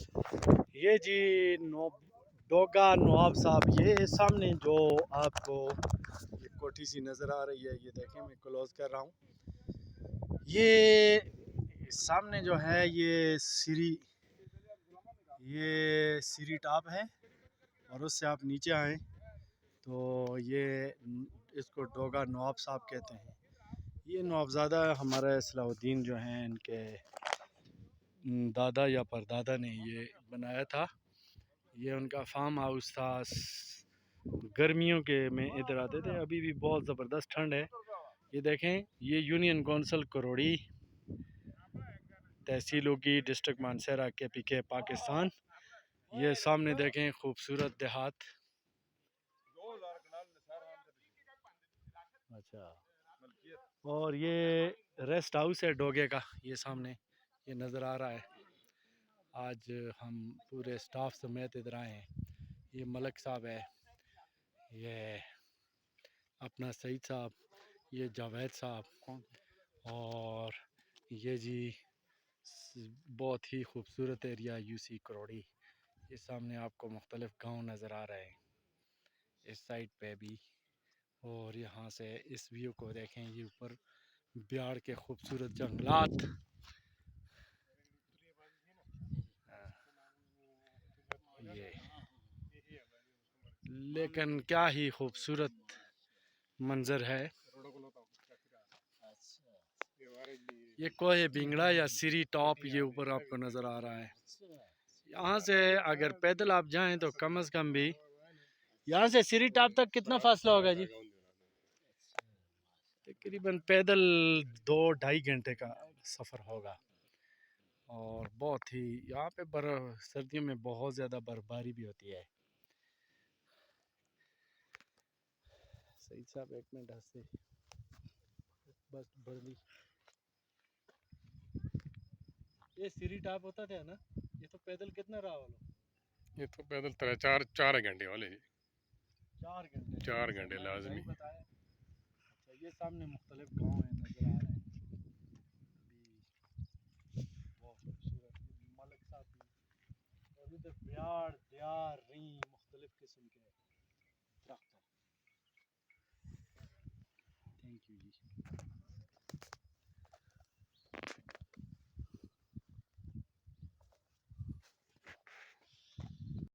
ये जी डोगा नवाब साहब, ये सामने जो आपको ये कोठी सी नज़र आ रही है, ये देखें, मैं क्लोज कर रहा हूँ। ये सामने जो है ये सीरी टॉप है, और उससे आप नीचे आए तो ये इसको डोगा नवाब साहब कहते हैं। ये नवाबज़ादा हमारे सलाहुद्दीन जो हैं, इनके दादा या परदादा ने ये बनाया था। ये उनका फार्म हाउस था। गर्मियों के में इधर आते थे। अभी भी बहुत ज़बरदस्त ठंड है। ये देखें, ये यूनियन कौंसिल करोड़ी, तहसील होगी, डिस्ट्रिक्ट मानसरा, KPK, पाकिस्तान। ये सामने देखें, खूबसूरत देहात। अच्छा, और ये रेस्ट हाउस है डोगे का, ये सामने ये नज़र आ रहा है। आज हम पूरे स्टाफ समेत इधर आए हैं। ये मलक साहब है, ये अपना सईद साहब, ये जावेद साहब, और ये जी बहुत ही खूबसूरत एरिया UC करोड़ी। ये सामने आपको मुख्तलिफ गांव नज़र आ रहे हैं इस साइड पे भी। और यहाँ से इस व्यू को देखें, ये ऊपर बिहार के खूबसूरत जंगलात। ये लेकिन क्या ही खूबसूरत मंजर है। ये कोहे बिंगड़ा या सीरी टॉप, ये ऊपर आपको नज़र आ रहा है। यहाँ से अगर पैदल आप जाएं तो कम से कम भी यहाँ से सीरी टॉप तक कितना फासला होगा जी? तकरीबन पैदल 2-2.5 घंटे का सफ़र होगा। और बहुत ही यहाँ पे सर्दियों में बहुत ज़्यादा बर्फबारी भी होती है। सही साहब, 1 मिनट हंसते बस बदली। ये सीरी टॉप होता था ना, ये तो पैदल कितना रहा वाला? ये तो पैदल 4 घंटे वाले जी। 4 घंटे? 4 घंटे लाजमी। बताया। अच्छा, ये सामने मुख्तलिफ गाँव हैं, नज़र आ रहे हैं। बहुत खूबसूरत मलक साहब भी, और इधर ब्याड़ दियार रही मुख्तलिफ किस्म के दरख्त हैं। Thank you ji.